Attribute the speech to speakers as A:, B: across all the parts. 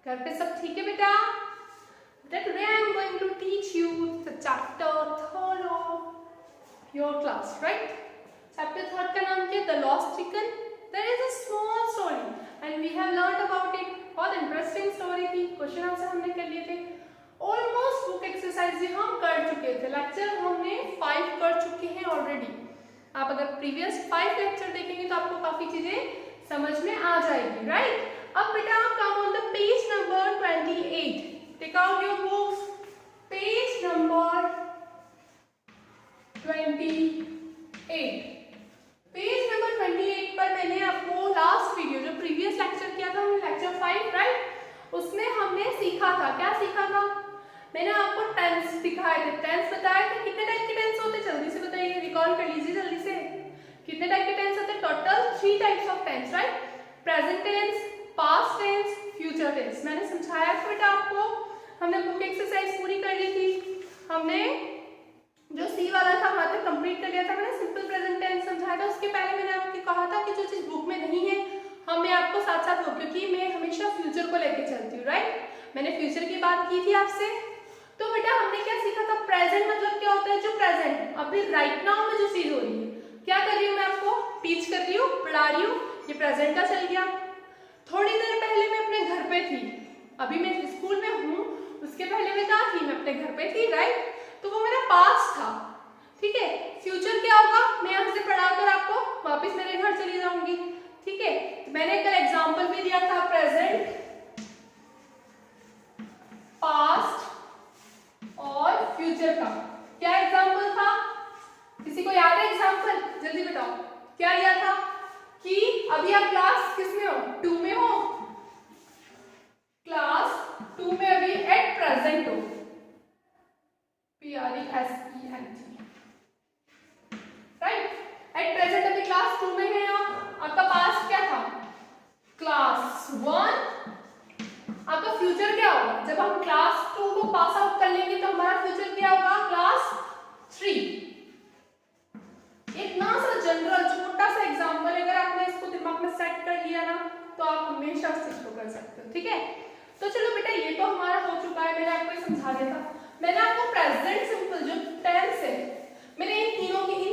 A: घर पे सब ठीक है बेटा? Today I am going to teach you the chapter 3rd of your class, right? Chapter 3rd का नाम क्या है? The Lost Chicken. There is a small story and we have learned about it. बहुत इंटरेस्टिंग स्टोरी थी. Question answer हमने कर लिए थे. ऑलमोस्ट बुक एक्सरसाइज हम कर चुके थे. लेक्चर हमने 5 कर चुके हैं ऑलरेडी. आप अगर प्रीवियस 5 लेक्चर देखेंगे तो आपको काफी चीजें समझ में आ जाएगी, राइट? अब बेटा come on the page number 28. Take out your books. Page number 28. Page number 28 पर मैंने आपको लास्ट वीडियो जो प्रीवियस लेक्चर किया था, हमने लेक्चर 5, राइट, उसमें हमने सीखा था. क्या सीखा था? मैंने आपको टेंस दिखाए थे. टेंस बताया था. कितने टाइप के टेंस होते? जल्दी से बताइए, रिकॉल कर लीजिए जल्दी से. कितने टाइप के टेंस होते? Total 3 types of tense, right? Present tense, past tense, future tense. मैंने समझाया था बेटा आपको. हमने बुक एक्सरसाइज पूरी कर ली थी. हमने जो सी वाला था वहां तक कंप्लीट कर लिया था. मैंने सिंपल प्रेजेंट टेंस समझाया था. उसके पहले मैंने आपको कहा था कि जो चीज बुक में नहीं है हम मैं आपको साथ साथ हो, क्योंकि मैं हमेशा फ्यूचर को लेके चलती हूँ, राइट? मैंने फ्यूचर की बात की थी आपसे. तो बेटा हमने क्या सीखा था? प्रेजेंट मतलब क्या होता है? जो प्रेजेंट अभी राइट नाउ में जो चीज हो रही है. क्या कर रही हूँ मैं? आपको टीच कर रही हूँ, पढ़ा रही हूँ. ये प्रेजेंट का चल गया. थोड़ी देर पहले मैं अपने घर पे थी. अभी मैं स्कूल में हूँ. उसके पहले मैं कहाँ थी? मैं अपने घर पे थी, राइट? तो वो मेरा पास्ट था. ठीक है. फ्यूचर क्या होगा? मैं यहाँ से पढ़ाकर आपको वापस मेरे घर चली जाऊंगी. ठीक है. तो मैंने कल एग्जाम्पल भी दिया था प्रेजेंट, पास्ट और फ्यूचर का. क्या एग्जाम्पल था? किसी को याद है एग्जाम्पल? जल्दी बताओ. क्या दिया था कि अभी आप क्लास किस में हो? 2 में हो. क्लास 2 में अभी एट प्रेजेंट हो. PRESENT, right? एट प्रेजेंट अभी क्लास 2 में है आप. आपका पास्ट क्या था? क्लास 1. आपका फ्यूचर क्या होगा? जब हम क्लास 2 को पास आउट कर लेंगे तो हमारा फ्यूचर क्या होगा? क्लास 3. इतना सा जनरल छोटा सा एग्जांपल, अगर आपने इसको दिमाग में सेट कर लिया ना तो आप हमेशा इसको कर सकते हो. ठीक है. तो चलो बेटा ये तो हमारा हो चुका है. मैंने आपको समझा दिया था. मैंने आपको प्रेजेंट सिंपल जो टेंस है, मैंने इन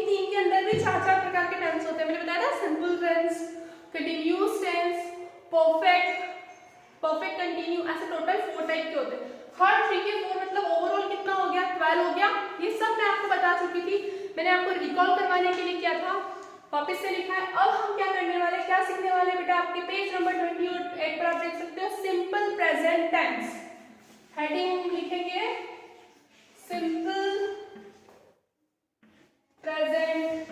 A: तीन के अंदर भी 4 प्रकार के टेंस होते हैं. मैंने बताया ना, simple tense, continuous tense, perfect continue, ऐसे टोटल 4 टाइप के होते हैं. हर 3 के 4 मतलब ओवरऑल कितना हो गया? 12 हो गया. ये सब मैं आपको बता चुकी थी. मैंने आपको रिकॉल करवाने के लिए किया था. वापस से लिखा है. अब हम क्या करने वाले, क्या सीखने वाले बेटा? आपके पेज नंबर 28 पर आप देख सकते हो सिंपल प्रेजेंट टेंस. हेडिंग लिखेंगे simple present,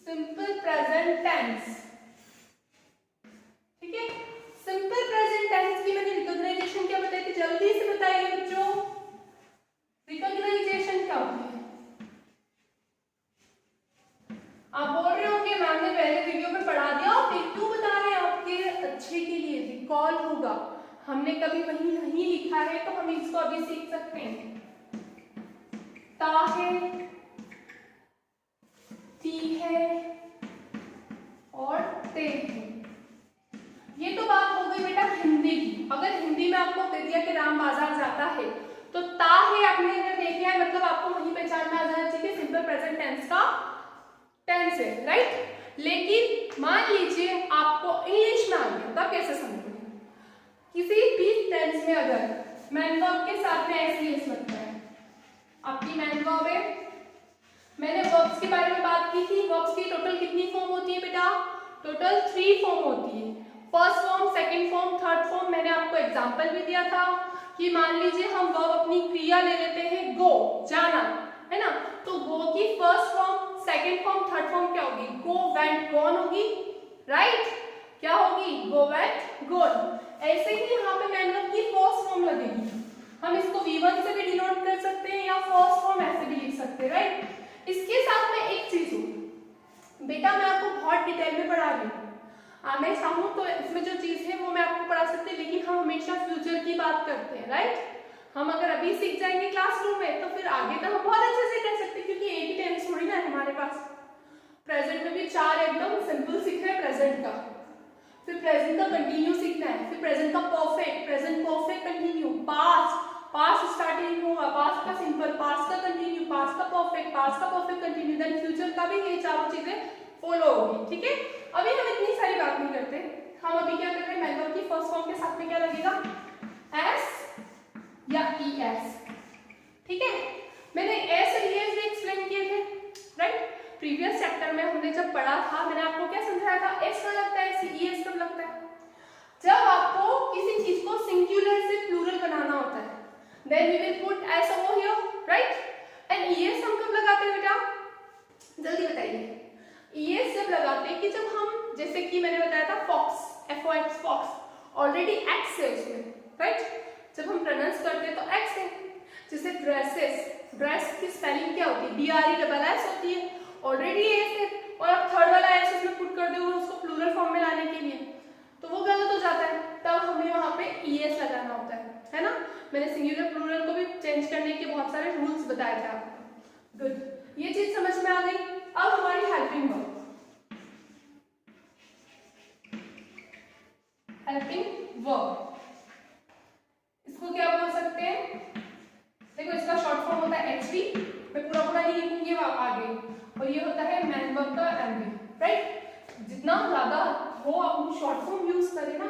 A: simple present tense. ठीक है. सिंपल प्रेजेंट टेंस की मैंने रिकॉग्नाइजेशन क्या बताई थी? जल्दी से बताइए बच्चों. रिकॉग्नाइजेशन क्या होती है? आप बोल रहे होंगे मैम ने पहले वीडियो में पढ़ा दिया, फिर क्यों बता रहे हैं? आपके अच्छे के लिए रिकॉल होगा. हमने कभी वही नहीं लिखा है तो हम इसको अभी सीख सकते हैं. ता है, ती है और ते है. ये तो बात हो गई बेटा हिंदी की. अगर हिंदी में आपको कह दिया कि राम बाजार जाता है तो ता है आपने अगर देख लिया मतलब आपको वही पहचान में आ जाना चाहिए सिंपल प्रेजेंट टेंस का टेंस है, राइट? लेकिन मान लीजिए आपको इंग्लिश में आ गया, तब कैसे समझोगे? किसी भी टेंस में अगर मैन वर्ब के साथ में ऐसे यूज लगता है. आपकी मैन वर्ब है. मैंने वर्ब्स के बारे में बात की थी. वर्ब्स की टोटल कितनी फॉर्म होती है बेटा? टोटल 3 फॉर्म होती है. First form, second form, third form. मैंने आपको एग्जांपल भी दिया था कि मान लीजिए हम वर्ब अपनी क्रिया ले लेते हैं गो, जाना, है ना? तो गो की first form, second form, third form क्या होगी? गो, वेंट, गॉन होगी, राइट? क्या होगी? गो, वेंट, गॉन. ऐसे ही यहाँ पे मैन वर्ब की फर्स्ट फॉर्म लगेगी. हम इसको V1 से भी डिनोट कर सकते हैं या फर्स्ट फॉर्म ऐसे भी लिख सकते हैं, राइट? इसके साथ में एक चीज हो बेटा, मैं आपको बहुत डिटेल में पढ़ा रही हूँ. मैं चाहूँ तो इसमें जो चीज है वो मैं आपको पढ़ा सकती हूँ, लेकिन हम हमेशा फ्यूचर की बात करते हैं, राइट? हम अगर अभी सीख जाएंगे क्लासरूम में तो फिर आगे तो हम बहुत अच्छे से कर सकते हैं, क्योंकि एक ही टेंस थोड़ी ना है हमारे पास. प्रेजेंट में भी 4 एकदम सिंपल सीख रहे हैं प्रेजेंट का. फिर प्रेजेंट का कंटिन्यू सीखना है, फिर प्रेजेंट का perfect, present perfect continue, past, past starting होगा, पास्ट का सिंपल, पास्ट का कंटिन्यू, पास्ट का परफेक्ट, पास्ट का परफेक्ट कंटिन्यू, देन फ्यूचर का भी ये चारों चीजें फॉलो होगी। ठीक है, अभी हम इतनी सारी बात नहीं करते, हम अभी क्या कर रहे हैं, मैंगो की फर्स्ट फॉर्म के साथ में क्या लगेगा, एस या ई एस। ठीक है, मैंने एस और ई एस भी एक्सप्लेन किए थे, राइट। प्रीवियस चैप्टर में हमने जब पढ़ा था, मैंने आपको क्या समझाया था, एस कब लगता है, ई एस कब लगता है, जब आपको किसी चीज को सिंगुलर से प्लूरल बनाना होता है, then we will put S over here, right. And E S हम कब लगाते हैं बेटा, जल्दी बताइए। ई एस जब लगाते हैं कि जब हम, जैसे कि मैंने बताया था fox, F O X, fox, already X है उसमें, राइट। जब हम प्रोनाउंस करते हैं तो एक्स है। जैसे ड्रेसेस, ड्रेस की स्पेलिंग क्या होती है, D R E double S होती है, ऑलरेडी एस है, और आप थर्ड वाला एस उसमें पुट कर दोगे उसको प्लूरल फॉर्म में लाने के लिए, तो वो गलत हो जाता है, तब हमें वहां पे ई एस लगाना होता है ना। मैंने सिंगुलर प्लूरल को भी चेंज करने के बहुत सारे रूल्स बताए थे आपको। गुड, ये चीज समझ में आ गई। अब हमारी हेल्पिंग वर्ब, हेल्पिंग वर्ब, इसको क्या बोल सकते हैं, देखो इसका शॉर्ट फॉर्म होता है एच वी, मैं पूरा पूरा नहीं लिखूंगी आगे, और ये होता है मैन वर्ब का एम वी, राइट। जितना ज्यादा हो आप शॉर्ट फॉर्म यूज करें ना।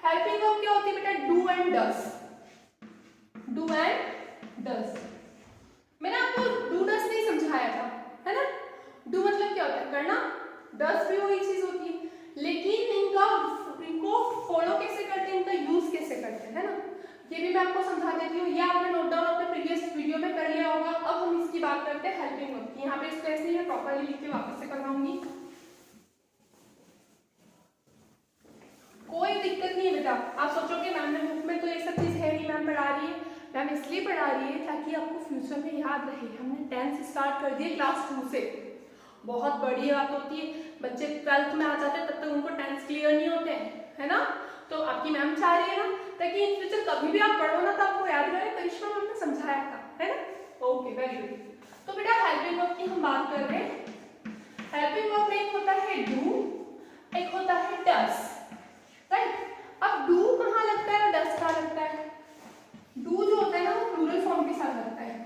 A: हेल्पिंग वर्ब क्या होती है बेटा, do and does, do and does. मैंने आपको डू डस नहीं समझाया था, है ना। डू मतलब क्या होता है, करना, डस भी वही चीज होती है, लेकिन इनको फॉलो कैसे करते हैं, इनका यूज कैसे करते हैं, है ना। ये भी मैं आपको समझा देती हूँ, ये आपने नोट डाउन अपने प्रीवियस वीडियो में कर लिया होगा। अब हम इसकी बात करते हैं हेल्पिंग वर्ब की। यहाँ पे इसको ऐसे ही मैं प्रॉपर्ली लिख के वापस से करवाऊंगी, कोई दिक्कत नहीं है बेटा। आप सोचोगे मैम ने बुक में तो ये सब चीज है नहीं, मैम पढ़ा रही है, मैम इसलिए पढ़ा रही है ताकि आपको फ्यूचर में याद रहे। हमने 10th स्टार्ट कर दिए क्लास 2 से, बहुत बड़ी बात होती है, बच्चे 12th में आ जाते हैं तब तक उनको 10th क्लियर नहीं होते हैं, है ना। तो आपकी मैम चाह रही है ना ताकि इन फ्यूचर कभी भी आप पढ़ो ना तो आपको याद रहे, करिश्मा मैम ने समझाया था, है ना। Okay, very good. तो बेटा हेल्पिंग वर्ब की हम बात कर रहे हैं। हेल्पिंग वर्ब में एक होता है डू, एक होता है डस, राइट। अब डू कहाँ लगता है और डस कहाँ लगता है। डू जो होता है ना वो प्लूरल फॉर्म के साथ लगता है।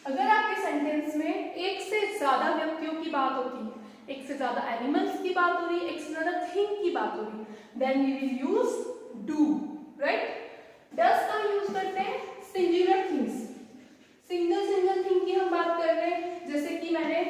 A: अगर आपके सेंटेंस में एक से ज्यादा व्यक्तियों की बात होती है, एक से ज्यादा एनिमल्स की बात हो रही है, एक से ज्यादा थिंग की बात हो रही है, then we will use do, right. Does का यूज करते हैं singular things, single single thing की हम बात कर रहे हैं, जैसे कि मैंने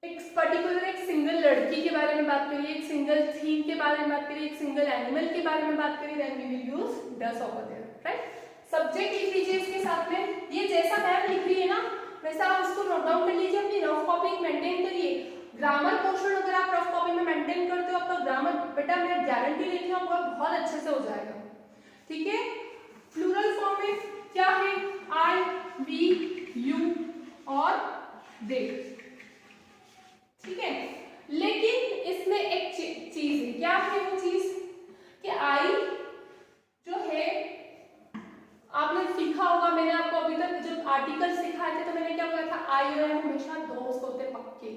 A: एक पर्टिकुलर एक सिंगल लड़की के बारे में बात करी, एक सिंगल थिंग के बारे में बात करी, एक सिंगल एनिमल के बारे में बात करी, then we will use does over there, right. Subject लिख लीजिए इसके साथ में, ये जैसा मैम लिख रही है ना वैसा आप इसको नोट डाउन कर लीजिए, अपनी रफ कॉपी मेंटेन करिए। ग्रामर पोर्शन अगर आप रफ कॉपी में मेंटेन करते हो, आपका ग्रामर बेटा मैं गारंटी देती हूँ आपका बहुत अच्छे से हो जाएगा, ठीक है। प्लूरल फॉर्म में क्या है, आई, वी, यू और दे, ठीक है। लेकिन इसमें एक चीज है, क्या है वो चीज कि आई जो है आपने सीखा होगा, मैंने आपको अभी तक जो आर्टिकल सिखाए थे तो मैंने क्या बोला था, आई और एम हमेशा दोस्त होते पक्के।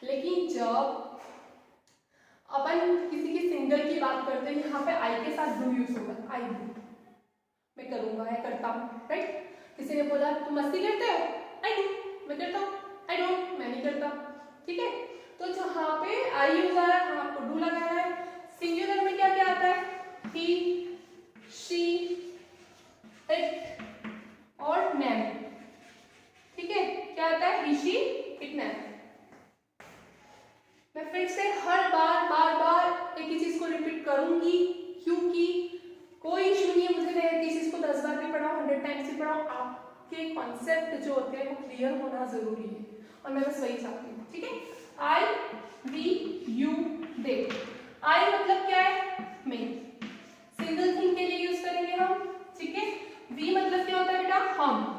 A: लेकिन जब अपन किसी की सिंगल की बात करते हैं, यहाँ पे आई के साथ डू यूज होगा, आई डू, मैं करूंगा या करता हूँ, राइट। किसी ने बोला तुम मस्ती करते हो, आई डू, मैं करता हूँ, आई डोंट, मैं नहीं करता, ठीक है। तो जहाँ पे आई यूज आ रहा है वहां आपको डू लगाना है। सिंगुलर में क्या क्या आता है, ही, शी, इट और मैम, ठीक है। क्या आता है, ही, शी, इट, मैम। मैं फिर से हर बार बार एक ही चीज को रिपीट करूंगी क्योंकि कोई इशू नहीं है, मुझे मैं चीज को 10 बार भी पढ़ाऊं, 100 टाइम्स भी पढ़ाऊं, आपके कॉन्सेप्ट जो होते हैं वो क्लियर होना जरूरी है, और मैं बस वही चाहती हूँ, ठीक है। आई, वी, यू, दे। आई मतलब क्या है, मैं, सिंगल थिंग के लिए यूज करेंगे हम, ठीक है। वी मतलब क्या होता है बेटा, हम।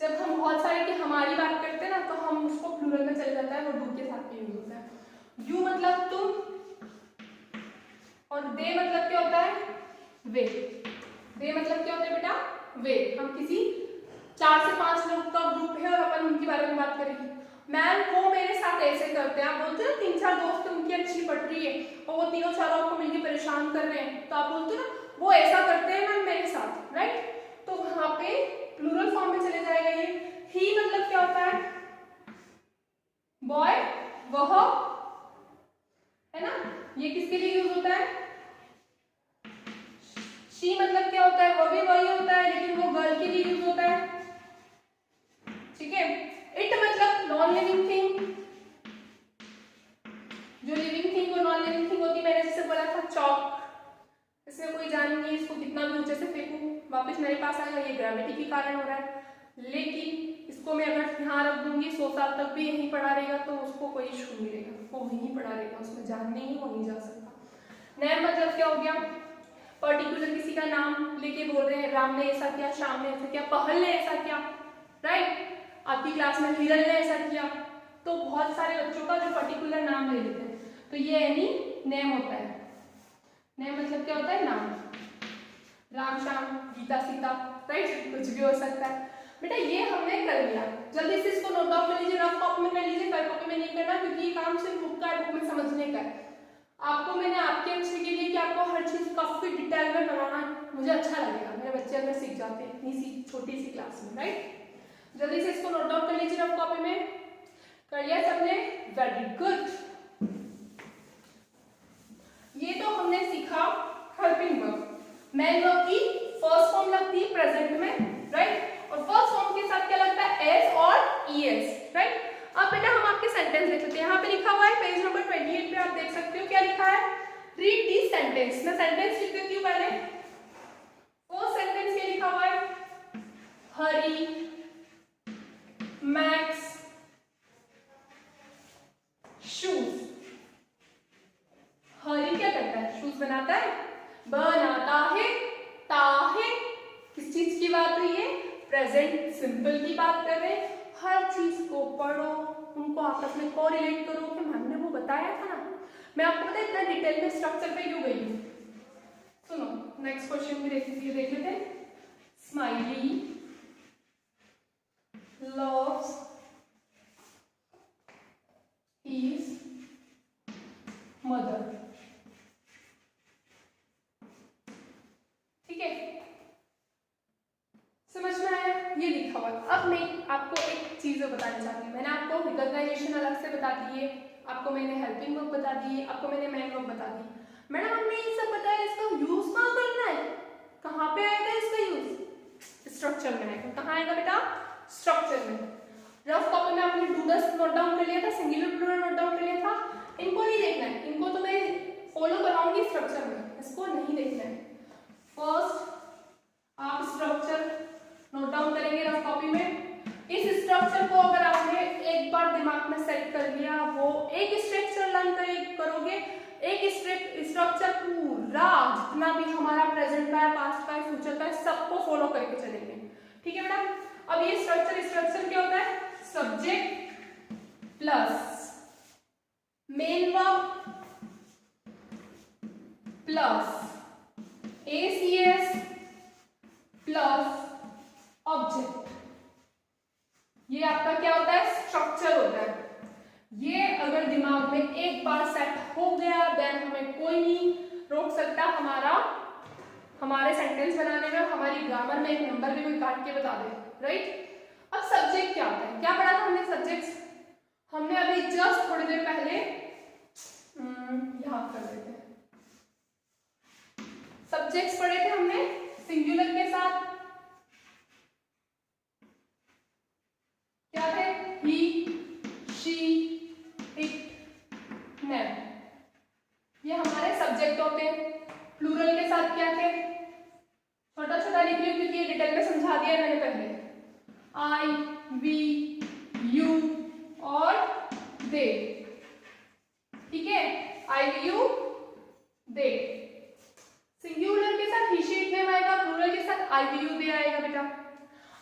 A: जब हम बहुत सारे की हमारी बात करते हैं ना तो हम उसको प्लूरल में चले जाता है, वो डू के साथ यूज होता है। यू मतलब तुम, और दे मतलब क्या होता है, वे। दे मतलब क्या होता है बेटा, वे। हम किसी 4 से 5 लोग का ग्रुप है और अपन उनके बारे में बात करेंगे, मैम वो मेरे साथ ऐसे करते हैं, आप बोलते हो ना 3-4 दोस्त उनकी अच्छी पट रही है और वो तीनों चारों आपको मिलकर परेशान कर रहे हैं, तो आप बोलते हो ना वो ऐसा करते हैं मैम मेरे साथ, राइट। तो वहां पे प्लूरल फॉर्म में चले जाएगा ये। ही मतलब क्या होता है, बॉय, वह, है ना, ये किसके लिए यूज होता है। शी मतलब क्या होता है, वो भी वही होता है लेकिन वो गर्ल के लिए यूज होता है, ठीक है। इट मतलब नॉन लिविंग थिंग, जो लिविंग थिंग और नॉन लिविंग थिंग होती है, मैंने जैसे बोला था चॉक, इसमें कोई जान नहीं, इसको कितना भी ऊंचे से फेंकूं वापस मेरे पास आएगा, ये ग्रेविटी के कारण हो रहा है। लेकिन इसको मैं अगर यहाँ रख दूंगी 100 साल तक भी यहीं पड़ा रहेगा तो उसको कोई इशू नहीं रहेगा, वो वहीं पड़ा रहेगा, उसमें जान नहीं, वो नहीं जा सकता। नेम मतलब क्या हो गया, पर्टिकुलर किसी का नाम लेके बोल रहे हैं, राम ने ऐसा किया, श्याम ने ऐसा किया, पहल ने ऐसा किया, राइट। आपकी क्लास में हिरल ने ऐसा किया, तो बहुत सारे बच्चों का जो पर्टिकुलर नाम ले लेते हैं, तो ये यानी नेम होता है। नेम मतलब क्या होता है, नाम, राम श्याम गीता सीता, राइट, कुछ भी हो सकता है। बेटा ये हमने कर लिया, जल्दी से इसको नोट डाउन कर लीजिए, रफ कॉपी में कर लीजिए, कल कॉपी में नहीं करना, क्योंकि ये काम सिर्फ बुक का है, बुक में समझने का है। आपको मैंने आपके अच्छे के लिए कि आपको हर चीज काफी डिटेल में बनाना मुझे अच्छा लगेगा, मेरे बच्चे अगर सीख जाते हैं इतनी सी छोटी सी क्लास में, राइट। जल्दी से इसको नोट डाउन कर लीजिए, रफ कॉपी में कर लिया सबने, वेरी गुड। ये तो हमने सीखा हेल्पिंग वर्ब। मेन वर्ब की फर्स्ट फॉर्म लगती है प्रेजेंट में, राइट, और फर्स्ट फॉर्म के साथ क्या लगता है, एस और ईएस, राइट। अब बेटा हम आपके सेंटेंस देख लेते हैं, यहाँ पे लिखा हुआ है पेज नंबर 28 पे, आप देख सकते हो क्या लिखा है, रीड दी सेंटेंस। मैं सेंटेंस लिख देती हूँ पहले। फर्स्ट सेंटेंस क्या लिखा हुआ है, हरी मैक्स शूज। हरी क्या करता है, शूज बनाता है, बनाता है, ताहे, किस चीज की बात रही है, प्रेजेंट सिंपल की बात कर रहे हैं। हर चीज को पढ़ो, उनको आपस में कोरिलेट करो कि हमने वो बताया था ना। मैं आपको पता है इतना डिटेल में स्ट्रक्चर पे क्यों गई हूँ, सुनो नेक्स्ट क्वेश्चन भी देख लेते हैं। स्माइली लव्स हिज मदर, ठीक है, समझ में आया, ये लिखा हुआ। अब मैं आपको एक चीज बताना चाहती हूँ, मैंने आपको रिकॉग्नाइजेशन अलग से बता दी है, आपको मैंने हेल्पिंग वर्ब बता दी है, आपको मैंने मेन वर्ब बता दी। मैडम हमने ये सब बताया, इसका यूज कहाँ करना है, कहाँ पे आएगा इसका यूज, स्ट्रक्चर में आएगा। कहाँ आएगा बेटा, स्ट्रक्चर में। रफ कॉपी में आपने डूडल्स नोट डाउन कर लिया था, सिंगुलर प्लूरल नोट डाउन कर लिया था, इनको नहीं देखना है, इनको तो मैं फॉलो कराऊंगी स्ट्रक्चर में, इसको नहीं देखना है। फर्स्ट आप स्ट्रक्चर नोट डाउन करेंगे रफ कॉपी में। इस स्ट्रक्चर को अगर आपने एक बार दिमाग में सेट कर लिया, वो एक स्ट्रक्चर लर्न करोगे, एक स्ट्रक्चर पूरा जितना भी हमारा प्रेजेंट का है, पास्ट का है, फ्यूचर का है, सबको फॉलो करके चलेंगे, ठीक है बेटा। अब ये स्ट्रक्चर क्या होता है, subject plus main verb plus ACS plus object, ये आपका क्या होता है, स्ट्रक्चर होता है। ये अगर दिमाग में एक बार सेट हो गया, देन हमें कोई नहीं रोक सकता हमारे सेंटेंस बनाने में, हमारी ग्रामर में एक नंबर भी कोई काट के बता दे, राइट। अब सब्जेक्ट क्या होता है, क्या पढ़ा था हमने सब्जेक्ट्स, हमने अभी जस्ट थोड़ी देर पहले याद कर देते हैं, सब्जेक्ट्स पढ़े थे हमने सिंगुलर के साथ, क्या थे, ही शी इट देम, ये हमारे सब्जेक्ट होते हैं। प्लूरल के साथ क्या थे, छोटा छोटा लिख लियो क्योंकि ये डिटेल में समझा दिया मैंने पहले, आई वी यू और दे, ठीक है, आई वी यू दे। सिंगुलर के साथ ही शी इट देम आएगा, प्लूरल के साथ आई वी यू दे आएगा बेटा।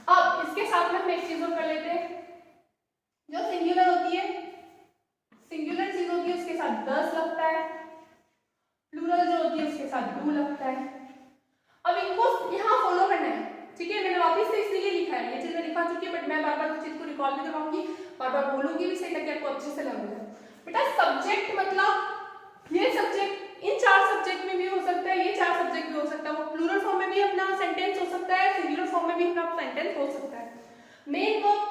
A: अब इसके साथ में हम एक चीज और कर लेते हैं, जो सिंगुलर होती है, सिंगुलर चीज होती है उसके साथ 10 लगता है, प्लूरल जो होती है उसके साथ 2 लगता है। अब इनको यहाँ फॉलो करना है, ठीक है, मैंने वापस से इसलिए लिखा है, ये चीज मैं लिखा चुकी है, बट मैं बार बार उस चीज को रिकॉल भी करवाऊंगी, बार बार बोलूंगी भी सही ताकि आपको अच्छे से लग जाए। बेटा सब्जेक्ट मतलब ये सब्जेक्ट इन 4 सब्जेक्ट में भी हो सकता है, ये 4 सब्जेक्ट भी हो सकता है, वो प्लूरल फॉर्म में भी अपना सेंटेंस हो सकता है, सिंगुलर फॉर्म में भी अपना सेंटेंस हो सकता है। मेन वर्ब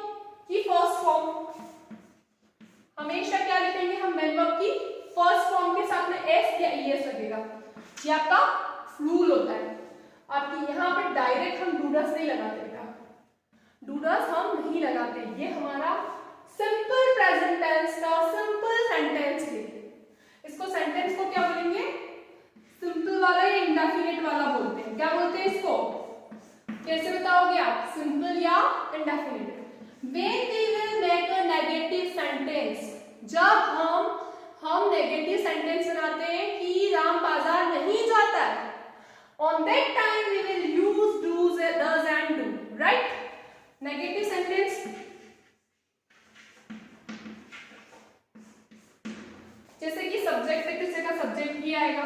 A: की फर्स्ट फॉर्म हमेशा क्या लिखेंगे हम, मेन वर्ब की फर्स्ट फॉर्म के साथ में एस या ईएस लगेगा, ये आपका रूल होता है। आपकी यहाँ पर डायरेक्ट हम डूडस नहीं लगाते बेटा, डूडस हम नहीं लगाते, ये हमारा सिंपल प्रेजेंट टेंस का सिंपल सेंटेंस है। इसको सेंटेंस को क्या बोलेंगे, सिंपल वाला या इंडेफिनिट वाला बोलते हैं। क्या बोलते हैं इसको, कैसे बताओगे आप, सिंपल या indefinite. When we will make a negative sentence, जब हम नेगेटिव सेंटेंस बनाते हैं कि राम बाजार नहीं जाता है, on that time we will use do's, does and do, right? Negative sentence जैसे कि सब्जेक्ट है, किसी का सब्जेक्ट ही आएगा,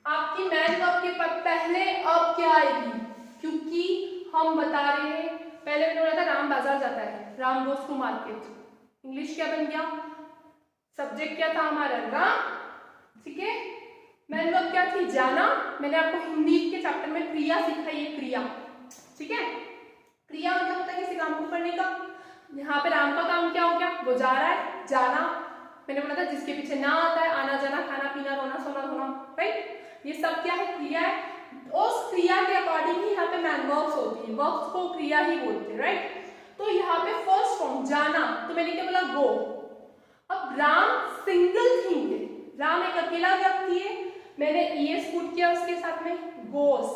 A: आपकी मैन वर्ब के पहले अब क्या आएगी, क्योंकि हम बता रहे हैं, पहले मैंने बोला था राम बाजार जाता है, Ram goes to market, English क्या बन गया, सब्जेक्ट क्या था हमारा राम, ठीक है, मैन वर्ब क्या थी जाना। मैंने आपको हिंदी के चैप्टर में क्रिया सिखाई है, क्रिया, ठीक है, क्रिया मतलब होता है किसी काम को करने का। यहाँ पे राम का काम क्या हो गया, वो जा रहा है, जाना, मैंने बोला था जिसके पीछे ना आता है, आना जाना, खाना पीना, रोना सोना धोना, राइट, ये सब क्या है, क्रिया है। उस क्रिया के अकॉर्डिंग ही यहाँ पे मैन वर्ब्स होती है, वर्ब्स को क्रिया ही बोलते हैं, राइट। तो यहाँ पे फर्स्ट फॉर्म जाना, तो मैंने क्या बोला गो। अब राम सिंगल थिंग है, राम एक अकेला व्यक्ति है, मैंने ईएस पुट किया उसके साथ में, गोस।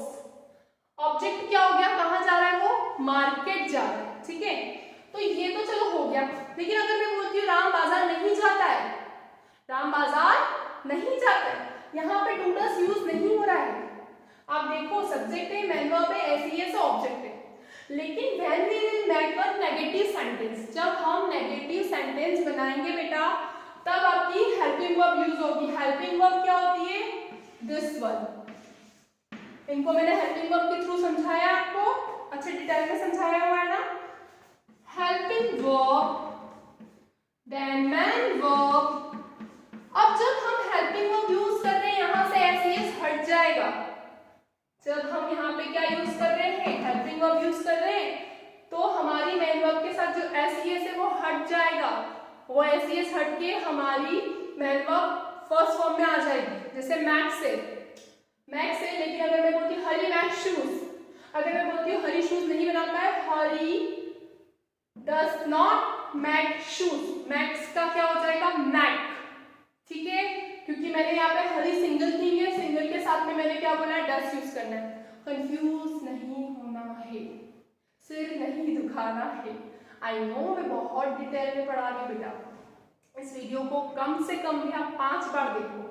A: ऑब्जेक्ट क्या हो गया, कहाँ जा रहा है वो, मार्केट जा रहा है, ठीक है। तो ये तो चलो हो गया, लेकिन अगर मैं बोलती हूँ राम बाजार नहीं जाता है, राम बाजार नहीं जाता है, यहाँ पे डूडस यूज नहीं हो रहा है। आप देखो सब्जेक्ट है, मैन वर्ब है, एसईएस ऑब्जेक्ट है, लेकिन when we will make a negative sentence, जब हम नेगेटिव सेंटेंस बनाएंगे बेटा, तब आपकी हेल्पिंग वर्ब यूज होगी। हेल्पिंग वर्ब क्या होती है, दिस वन। इनको मैंने हेल्पिंग वर्ब के थ्रू समझाया, आपको अच्छे डिटेल में समझाया हुआ है ना। Helping verb then main verb. अब जब हम हेल्पिंग वर्ब यूज कर रहे हैं, यहां से एसईएस हट जाएगा। जब हम यहाँ पे क्या यूज कर रहे हैं, हेल्पिंग वर्ब यूज कर रहे हैं, तो हमारी मेन वर्ब के साथ जो एसईएस है वो हट जाएगा, वो एसईएस हट के हमारी मेन वर्ब फर्स्ट फॉर्म में आ जाएगी। जैसे मैक्स है, मैक्स है, लेकिन अगर मैं बोलती हूँ हरी मैक्स शूज, अगर मैं बोलती हूँ हरी शूज नहीं बनाता है, Hari does not make shoes, makes का क्या हो जाएगा, मैक, ठीक है, क्योंकि मैंने यहाँ पे हरी सिंगल थिंग है, सिंगल के साथ में मैंने क्या बोला है, डस यूज करना है। कंफ्यूज नहीं होना है, सिर नहीं दुखाना है। आई नो मैं बहुत डिटेल में पढ़ा रही हूँ बेटा, इस वीडियो को कम से कम भी आप 5 बार देखो।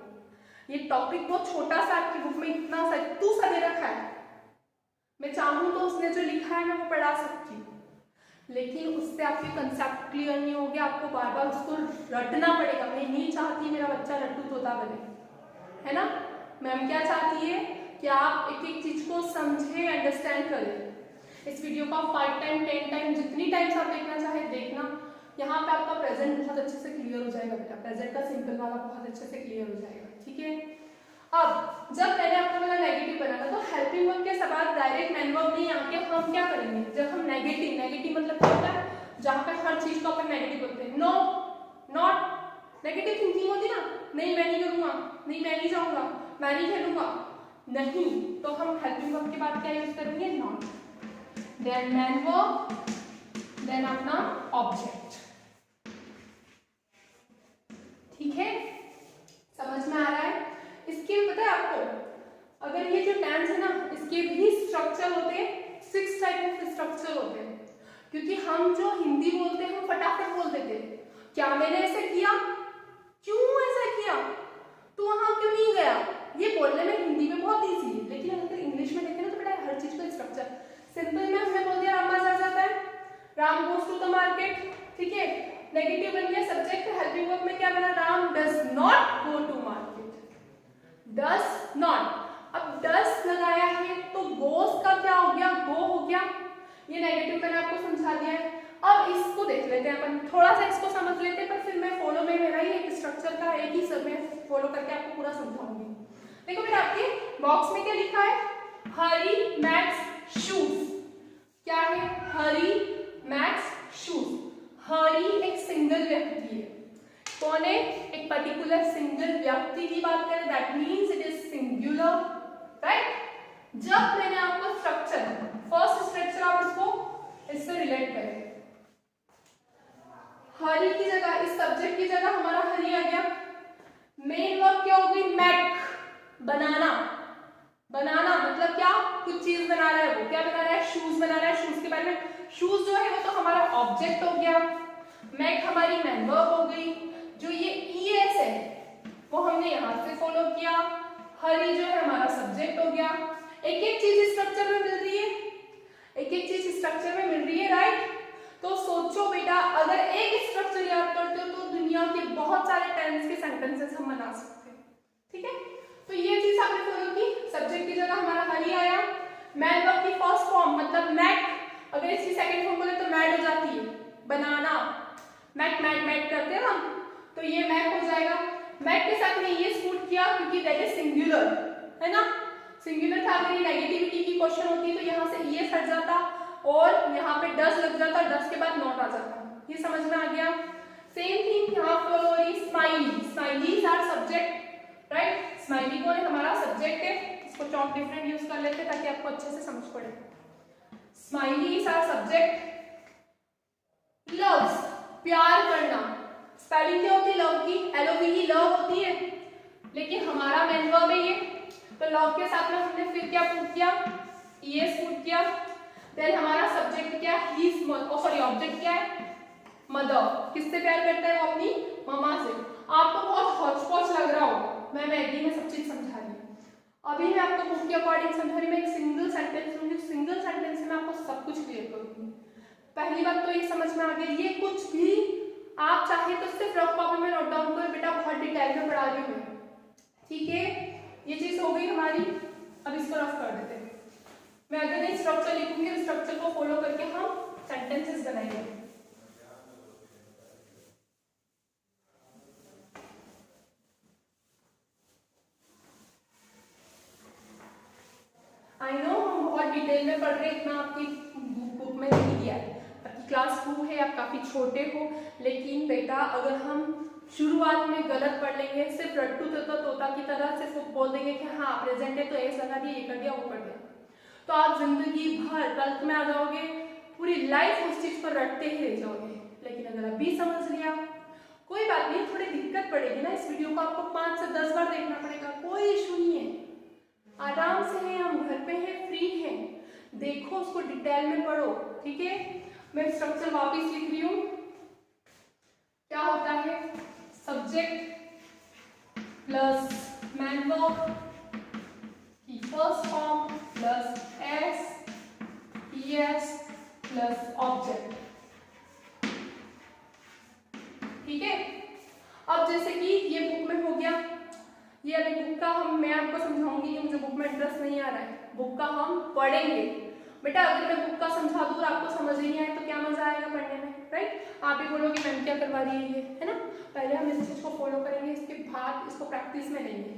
A: ये टॉपिक बहुत छोटा सा आपकी बुक में इतना सत्तू सा दे रखा है, मैं चाहूँ तो उसने जो लिखा है मैं वो पढ़ा सकती हूँ, लेकिन उससे आपके कंसेप्ट क्लियर नहीं होंगे, आपको बार बार उसको रटना पड़ेगा। मैं नहीं चाहती मेरा बच्चा रट्टू तोता बने, है ना। मैम क्या चाहती है कि आप एक एक चीज को समझे, अंडरस्टैंड करें। इस वीडियो को आप 5 टाइम 10 टाइम जितनी टाइम्स आप देखना चाहे देखना। यहाँ पे आपका प्रेजेंट बहुत अच्छे से क्लियर हो जाएगा बेटा, प्रेजेंट का सिंपल वाला बहुत अच्छे से क्लियर हो जाएगा, ठीक है। अब जब मैंने आपको बोला नेगेटिव बनाना, तो हेल्पिंग वर्ब के बाद डायरेक्ट मैन वर्ब नहीं आके हम क्या करेंगे, जब हम नेगेटिव, नेगेटिव मतलब क्या होता है, जहाँ पे हर चीज को अपन नेगेटिव बोलते हैं, नो, नॉट, नेगेटिव थिंकिंग होती ना, नहीं मैं नहीं करूंगा, नहीं मैं नहीं जाऊंगा, मैं नहीं खेलूंगा, नहीं, तो हम हेल्पिंग वर्ब के बाद क्या यूज करेंगे, not, then main verb, then अपना ऑब्जेक्ट, ठीक है, समझ में आ रहा है। इसके पता है आपको, अगर ये जो टेंस है ना, इसके भी स्ट्रक्चर होते हैं, 6 टाइप ऑफ स्ट्रक्चर होते हैं, क्योंकि हम जो हिंदी बोलते हैं हम फटाफट बोल देते हैं, क्या मैंने ऐसे किया, क्यों ऐसा किया, तू वहां क्यों नहीं गया, ये बोलने में हिंदी में बहुत ईजी है, लेकिन अगर इंग्लिश में देखें ना तो बेटा हर चीज का स्ट्रक्चर सिंपल में हमने बोल दिया, राम बाजार जाता है, Ram goes to the market, ठीक है, नेगेटिव बन गया सब्जेक्ट, हेल्पिंग वर्ब में क्या बना, Ram does not go to market, does not. अब डज लगाया है तो गोस का क्या हो गया, गो हो गया। ये नेगेटिव मैंने आपको समझा दिया है। अब इसको देख लेते हैं अपन, थोड़ा सा इसको समझ लेते हैं, पर फिर मैं फॉलो में मेरा ही एक स्ट्रक्चर का एक ही सब में फॉलो करके आपको पूरा समझाऊंगी। देखो फिर आपके बॉक्स में क्या लिखा है, हरी मैक्स शूज। क्या है, हरी मैक्स शूज। हरी एक सिंगल व्यक्ति है, कौन है, एक पर्टिकुलर सिंगल व्यक्ति की बात करें, that means it is singular, right. जब मैंने आपको स्ट्रक्चर, फर्स्ट स्ट्रक्चर आप इसको इससे रिलेट करें, हरी की जगह, इस सब्जेक्ट की जगह हमारा हरी आ गया, मेन वर्ब क्या होगी, मैक, बनाना। बनाना मतलब क्या, कुछ चीज बना रहा है, वो क्या बना रहा है, शूज बना रहा है। शूज के बारे में, शूज जो है वो तो हमारा ऑब्जेक्ट हो गया, मैक हमारी मैन वर्ब हो गई। जो ये ईएस है वो हमने यहां से फॉलो किया, हरी जो है हमारा सब्जेक्ट हो गया। एक एक चीज स्ट्रक्चर में मिल रही है, एक एक चीज स्ट्रक्चर में मिल रही है, राइट। तो सोचो बेटा, अगर एक स्ट्रक्चर याद करते हो तो दुनिया के बहुत सारे टेंस के सेंटेंसेस हम बना सकते हैं, ठीक है। तो ये चीज आपने फॉलो की, सब्जेक्ट की जगह हमारा हरी आया, मैन वर्ब की फर्स्ट फॉर्म मतलब मैक, अगर इसकी सेकंड फॉर्म बोले तो मैड हो जाती है, बनाना, मैक मैड मैड करते हैं हम, तो ये मैक हो जाएगा। मैक के साथ में ये सूट किया क्योंकि दैट इज सिंगुलर, है ना, सिंगुलर था। अगर ये नेगेटिविटी की क्वेश्चन होती तो यहाँ से ये हट जाता और यहाँ पे डस लग जाता, डस के बाद नॉट आ जाता। ये समझ में आ गया। सेम थिंग यहाँ फॉलो हो रही, smiley, smileys are subject, right. Smiley कौन है, हमारा सब्जेक्ट है। इसको चौक डिफरेंट यूज कर लेते हैं ताकि आपको अच्छे से समझ पड़े। Smileys are subject. लव्स, प्यार करना, स्पेलिंग क्या होती है लव की, LOVE लव होती है, लेकिन हमारा मेन वर्ब है ये, तो लव के साथ में हमने फिर क्या पुट किया, ES पुट किया। देन हमारा सब्जेक्ट क्या है, ही, सॉरी ऑब्जेक्ट क्या है, मदर। किससे प्यार करता है वो, अपनी मम्मा से। आपको बहुत हौच-पौच लग रहा हो, मैं मैगी में सब चीज समझा रही हूँ। अभी मैं आपको बुक के अकॉर्डिंग समझा रही हूँ, मैं एक सिंगल सेंटेंस लूंगी, सिंगल सेंटेंस में आपको सब कुछ क्लियर करूंगी। पहली बात तो ये समझ में आ गई, ये कुछ भी आप चाहे तो सिर्फ रफ कॉपी में नोट डाउन करो, बेटा बहुत डिटेल में पढ़ा रही हूँ मैं, ठीक है। ये चीज हो गई हमारी, अब इसको रफ कर देते हैं। मैं अगर ये स्ट्रक्चर लिखूंगी, उस स्ट्रक्चर को फॉलो करके हम सेंटेंसेस बनाएंगे। आई नो हम बहुत डिटेल में पढ़ रहे हैं, इतना आपकी बुक में नहीं दिया है, आपकी क्लास 2 है, आप काफी छोटे हो, लेकिन बेटा अगर हम शुरुआत में गलत पढ़ लेंगे, सिर्फ रट्टू तोता की तरह सिर्फ बोल देंगे कि हाँ प्रेजेंट है तो एस लगा दिया, ये कर दिया, वो कर दिया, तो आप जिंदगी भर गलत में आ जाओगे, पूरी लाइफ उस चीज पर रटते ही रह जाओगे। लेकिन अगर अभी समझ लिया, कोई बात नहीं, थोड़ी दिक्कत पड़ेगी ना, इस वीडियो को आपको 5 से 10 बार देखना पड़ेगा, कोई इशू नहीं है, आराम से हैं, हम घर पे हैं, फ्री हैं, देखो उसको डिटेल में पढ़ो, ठीक है। मैं स्ट्रक्चर वापस लिख रही हूँ। क्या होता है, सब्जेक्ट प्लस मैन वर्ब की first form plus S, ES plus object, ठीक है। अब जैसे कि ये बुक में हो गया, ये अभी बुक का मैं आपको समझाऊंगी, ये मुझे बुक में इंटरेस्ट नहीं आ रहा है, बुक का हम पढ़ेंगे। बेटा अगर मैं बुक का समझा दूँ और आपको समझ ही नहीं आए तो क्या मजा आएगा पढ़ने में, राइट। आप भी बोलोगे मैम क्या करवा रही है ये, है ना। पहले हम इस चीज को फॉलो करेंगे, इसके बाद इसको प्रैक्टिस में लेंगे।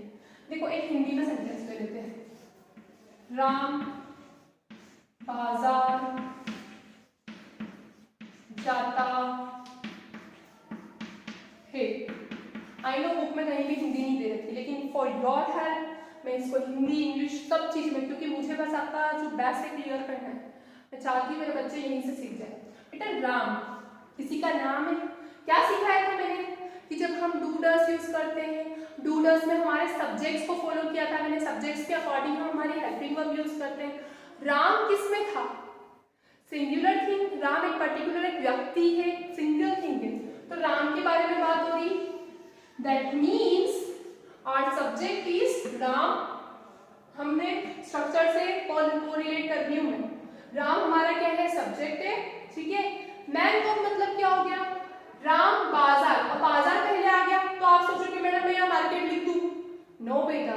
A: देखो एक हिंदी में सेंटेंस ले लेते हैं, राम बाजार जाता है। आई नो बुक में कहीं भी हिंदी नहीं दे रखी, लेकिन फॉर योर हेल्प मैं इसको हिंदी इंग्लिश सब चीज में, क्योंकि मुझे बस आपका जो बेसिक क्लियर करना है, मैं चाहती हूँ मेरे बच्चे यहीं से सीख जाए। बेटा राम किसी का नाम है, क्या सिखाया था मैंने कि जब हम डू डस यूज करते हैं, डू डस में हमारे सब्जेक्ट्स को फॉलो किया था मैंने, सब्जेक्ट्स के अकॉर्डिंग हम हमारी हेल्पिंग वर्ब यूज करते हैं। राम किस में था, सिंगुलर थिंग, राम एक पर्टिकुलर एक व्यक्ति है, सिंगल थिंग है, तो राम के बारे में बात हो रही, that means our subject is Ram. हमने स्ट्रक्चर से कोरिलेट कर रही हूं मैं, राम हमारा क्या है, सब्जेक्ट है, ठीक है। मैन वर्ब मतलब क्या हो गया, राम बाजार, अब बाजार पहले आ गया तो आप सोचोगे मैडम मैं यहाँ मार्केट लिख दूं, नो बेटा,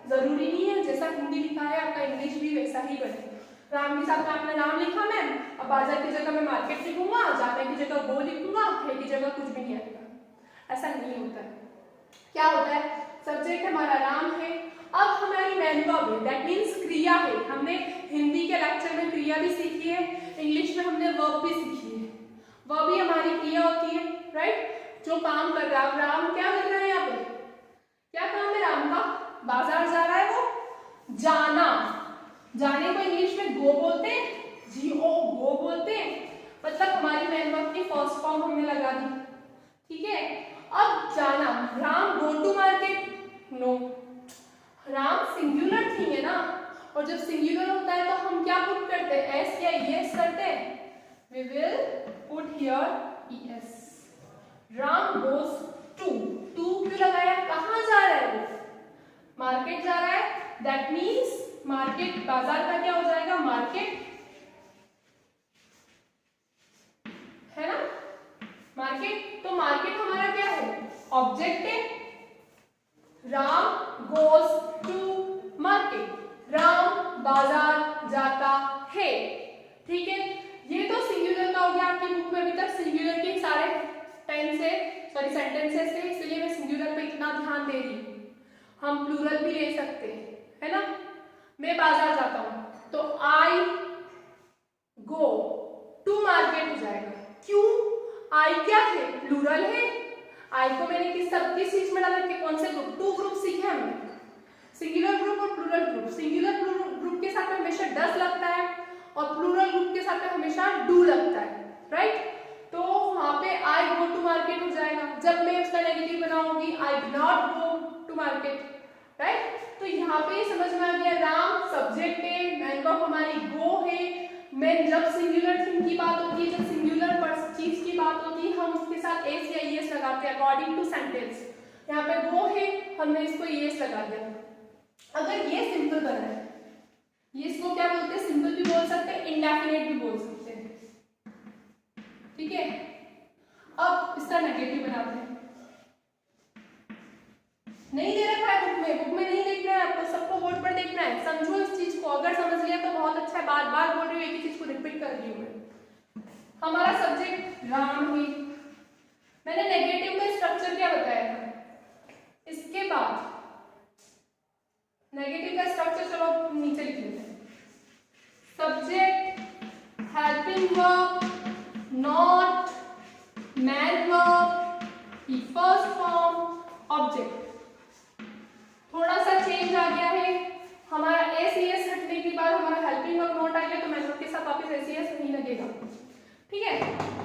A: जरूरी नहीं है जैसा हिंदी लिखा है आपका इंग्लिश भी वैसा ही बने। राम के साथ में आपने नाम लिखा मैम, अब बाजार की जगह मैं मार्केट लिखूंगा, जाने की जगह वो लिखूंगा, है की जगह कुछ भी नहीं आएगा, ऐसा नहीं होता है। क्या होता है, सब्जेक्ट हमारा राम है, अब हमारी मैन वर्ब है, दैट मीन्स क्रिया है। हमने हिंदी के लेक्चर में क्रिया भी सीखी है, इंग्लिश में हमने वर्ब भी सीखी है। वर्ब भी हमारी क्रिया होती है, राइट, जो काम कर रहा है। राम क्या कर रहा है यहाँ पे, क्या काम है राम का, बाजार जा रहा है, वो जाना, जाने को इंग्लिश में गो बोलते हैं, GO गो बोलते हैं, मतलब हमारी मैन वर्ब की फर्स्ट फॉर्म हमने लगा दी, ठीक है। अब जाना, Ram go to market, no, Ram singular thing है ना, और जब सिंगुलर होता है तो हम क्या पुट करते हैं, एस या ईएस करते हैं, we will put here ES. Ram goes to, to क्यों लगाया, कहां जा रहा है वो, मार्केट जा रहा है, दैट मीन्स मार्केट, बाजार का क्या हो जाएगा, मार्केट, है ना, मार्केट। तो मार्केट हमारा क्या है, ऑब्जेक्ट है। Ram goes to market, Ram बाजार जाता है, ठीक है। ये तो सिंगुलर का हो गया, आपकी बुक में अभी तक सिंगुलर के सारे सेंटेंसेस थे, इसलिए मैं सिंगुलर पे इतना ध्यान दे रही हूँ। हम प्लूरल भी ले सकते हैं, है ना। मैं बाजार जाता हूं तो आई गो टू मार्केट हो जाएगा, क्यों, आई क्या है, प्लूरल है, आई को मैंने किस चीज में डाला, कौन से ग्रुप, 2 ग्रुप सीखे हमने, सिंगुलर ग्रुप और प्लूरल ग्रुप। सिंगुलर ग्रुप के साथ में हमेशा डस लगता है और प्लूरल ग्रुप के साथ में हमेशा डू लगता है, राइट। तो वहां पे आई गो टू मार्केट हो जाएगा। जब मैं उसका नेगेटिव बनाऊंगी, I do not go to market, right. तो यहाँ पे समझ में आ गया, राम सब्जेक्ट है, मैन वर्ब हमारी गो है। मैं जब सिंगुलर थिंग की बात होती है, जब सिंगुलर चीज की बात होती है, हम उसके साथ एस या ईएस लगाते हैं अकॉर्डिंग टू सेंटेंस। यहाँ पे गो है, हमने इसको ईएस लगा दिया। अगर ये सिंपल बना है, ये इसको क्या बोलते हैं, सिंपल भी बोल सकते हैं, इंडेफिनिट भी बोल सकते हैं, ठीक है। अब इसका नेगेटिव बनाते हैं, नहीं दे रखा है बुक में नहीं देखना है आपको, सबको बोर्ड पर देखना है। समझो इस चीज को, अगर समझ लिया तो बहुत अच्छा है, बार बार बोल रही हूँ, एक ही चीज को रिपीट कर रही हूँ मैं। हमारा सब्जेक्ट राम है, मैंने नेगेटिव का स्ट्रक्चर क्या बताया था, इसके बाद नेगेटिव का स्ट्रक्चर चलो नीचे लिख लेते हैं, subject, helping verb, not, man verb की फर्स्ट फॉर्म, ऑब्जेक्ट। थोड़ा सा चेंज आ गया है, हमारा एस ईएस हटने के बाद हमारा हेल्पिंग वर्ब नॉट आ गया, तो मैन वर्ब के साथ वापस एस ईएस नहीं लगेगा, ठीक है।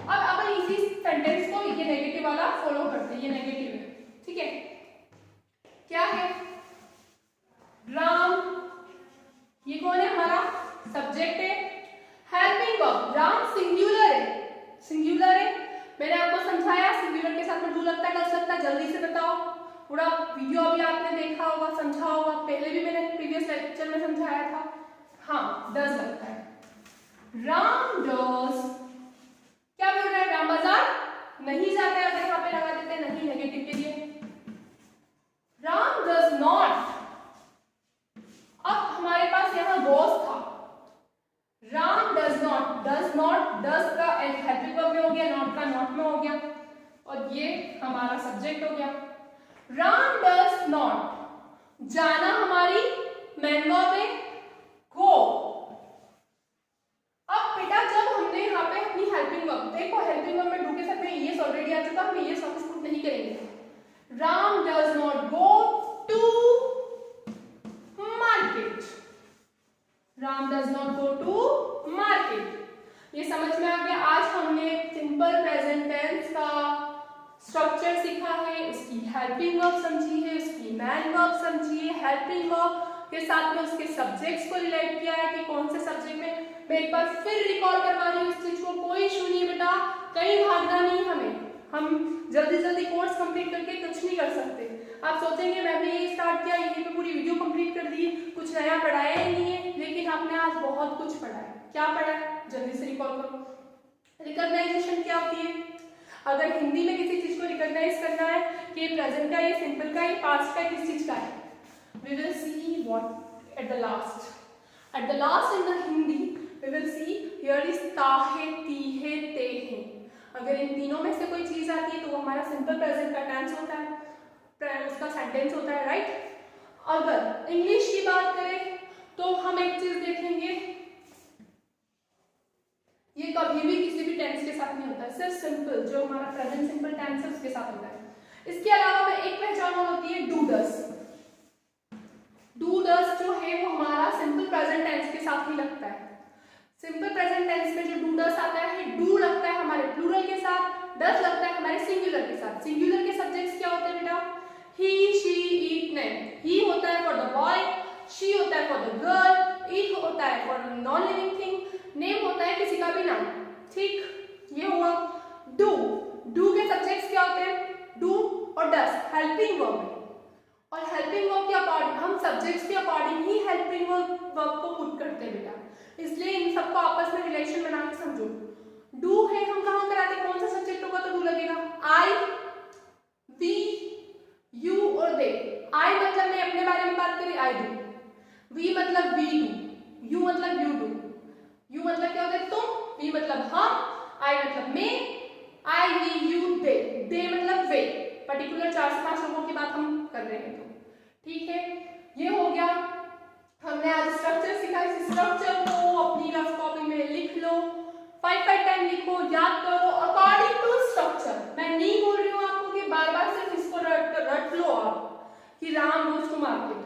A: अब अपन इसी सेंटेंस को ये नेगेटिव वाला फॉलो करते हैं, ये नेगेटिव है, ठीक है। क्या है, राम, ये कौन है, हमारा सब्जेक्ट है। हेल्पिंग वर्ब, राम सिंगुलर है, सिंगुलर है, मैंने आपको समझाया सिंगुलर के साथ में डू लगता है, डस लगता है, जल्दी से बताओ। पूरा वीडियो अभी आपने देखा होगा, समझा होगा, पहले भी मैंने प्रीवियस लेक्चर में समझाया था। हाँ, डस लगता है। राम डस, क्या बोल रहा है, राम बाजार नहीं जाता है, अगर यहाँ पे लगा देते हैं नहीं नेगेटिव के लिए। राम डस नॉट, अब हमारे पास यहाँ गोस था, राम डज नॉट, डज का हेल्पिंग वर्ब में हो गया, नॉट का नॉट में हो गया, और ये हमारा सब्जेक्ट हो गया। राम डज नॉट, जाना हमारी मैन वर्ब है, गो। अब बेटा जब हमने यहाँ पे अपनी हेल्पिंग वर्ब, देखो हेल्पिंग वर्ब में डू के साथ में ईएस ऑलरेडी आ चुका, हम ईएस वापस पुट नहीं करेंगे। Ram does not go to market, Ram does not go to market. ये समझ में आ गया। आज हमने सिंपल प्रेजेंट टेंस का स्ट्रक्चर सीखा है, उसकी हेल्पिंग वर्ब समझी है, उसकी मैन वर्ब समझी है, हेल्पिंग वर्ब के साथ में उसके सब्जेक्ट्स को रिलेट किया है कि कौन से सब्जेक्ट में। मैं एक बार फिर रिकॉल करवा रही हूँ इस चीज को, कोई इशू नहीं बेटा, कहीं भागना नहीं हमें, हम जल्दी जल्दी कोर्स कंप्लीट करके कुछ नहीं कर सकते। आप सोचेंगे मैंने ये स्टार्ट किया, यहीं पे पूरी वीडियो कंप्लीट कर दी, कुछ नया पढ़ाया ही नहीं है, लेकिन आपने आज बहुत कुछ पढ़ा है। क्या पढ़ा है, जल्दी से रिकॉल करो। रिकॉग्नाइजेशन क्या होती है, अगर हिंदी में किसी चीज को रिकॉग्नाइज करना है कि ये प्रेजेंट का, ये सिंपल का, ये पास्ट का, किस चीज का है, we will see what at the last. At the last in the Hindi, we will see here is ताहे, तीहे, तेहे. अगर इन तीनों में से कोई चीज आती है तो वो हमारा सिंपल प्रेजेंट का टेंस होता है, उसका सेंटेंस होता है, राइट. अगर इंग्लिश की बात करें तो हम एक चीज देखेंगे, ये कभी भी किसी भी टेंस के साथ नहीं होता है, सिर्फ सिंपल जो हमारा प्रेजेंट सिंपल टेंस है उसके साथ होता है. इसके अलावा में एक पहचान और होती है डू डस. डू डस जो है वो हमारा सिंपल प्रेजेंट टेंस के साथ ही लगता है. सिंपल प्रेजेंट टेंस में जो डू डस आता है, डू लगता है हमारे प्लूरल के साथ, डस लगता है हमारे सिंगुलर के साथ. सिंगुलर के सब्जेक्ट्स क्या होते हैं बेटा? ही, शी, इट, नेम. ही होता है फॉर द बॉय, शी होता है फॉर द गर्ल, इट होता है for non living thing, name होता है किसी का भी नाम. ठीक, ये हुआ. डू, डू के सब्जेक्ट्स क्या होते हैं? डू और डस हेल्पिंग वर्ब है, और हेल्पिंग वर्ब के अकॉर्डिंग हम सब्जेक्ट्स के अकॉर्डिंग ही हेल्पिंग वर्ब को पुट करते हैं बेटा. इसलिए इन सबको आपस में रिलेशन बना के समझो. डू है हम कहाँ कराते हैं, कौन सा सब्जेक्ट होगा तो डू लगेगा? आई, वी, यू और दे. आई मतलब मैं अपने बारे में बात करी, आई डू. वी मतलब वी डू. यू मतलब यू डू. यू मतलब क्या होता है? तुम. वी मतलब हम. आई मतलब मैं. आई, वी, यू, दे. दे मतलब वे. पर्टिकुलर 4 से 5 लोगों की बात हम कर रहे हैं. तो ठीक है, ये हो गया. हमने आज स्ट्रक्चर सीखा. इस स्ट्रक्चर को अपनी रफ कॉपी में लिख लो, 5 टाइम लिखो, याद करो अकॉर्डिंग टू स्ट्रक्चर. मैं नहीं बोल रही हूँ आपको कि बार बार सिर्फ इसको रट लो आप कि राम गोज टू मार्केट.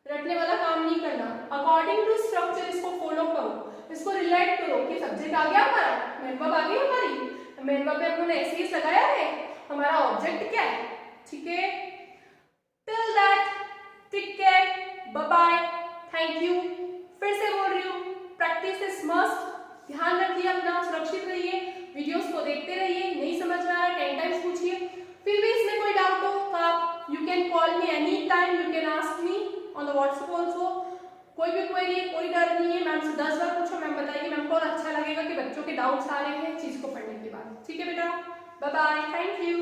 A: रटने वाला काम नहीं करना. अकॉर्डिंग टू स्ट्रक्चर इसको फॉलो करो, इसको रिलेट करो कि सब्जेक्ट आ गया हमारा, मेन वर्ब आ गई हमारी, मेन वर्ब पे हमने एसईएस लगाया है, हमारा ऑब्जेक्ट क्या है. ठीक है, till that take care, bye bye, thank you. फिर से बोल रही हूँ, प्रैक्टिस इज मस्ट. ध्यान रखिए अपना, सुरक्षित रहिए, वीडियोस को देखते रहिए. नहीं समझ में आ रहा 10 टाइम्स पूछिए. फिर भी इसमें कोई डाउट हो तो आप you can call me any time, you can ask me on the WhatsApp also. कोई भी क्वेरी है, कोई डर नहीं है. मैम से 10 बार पूछो, मैम बताएगी. मैम को अच्छा लगेगा कि बच्चों के डाउट्स आ रहे हैं चीज को पढ़ने के बाद. ठीक है बेटा, बाय बाय, थैंक यू.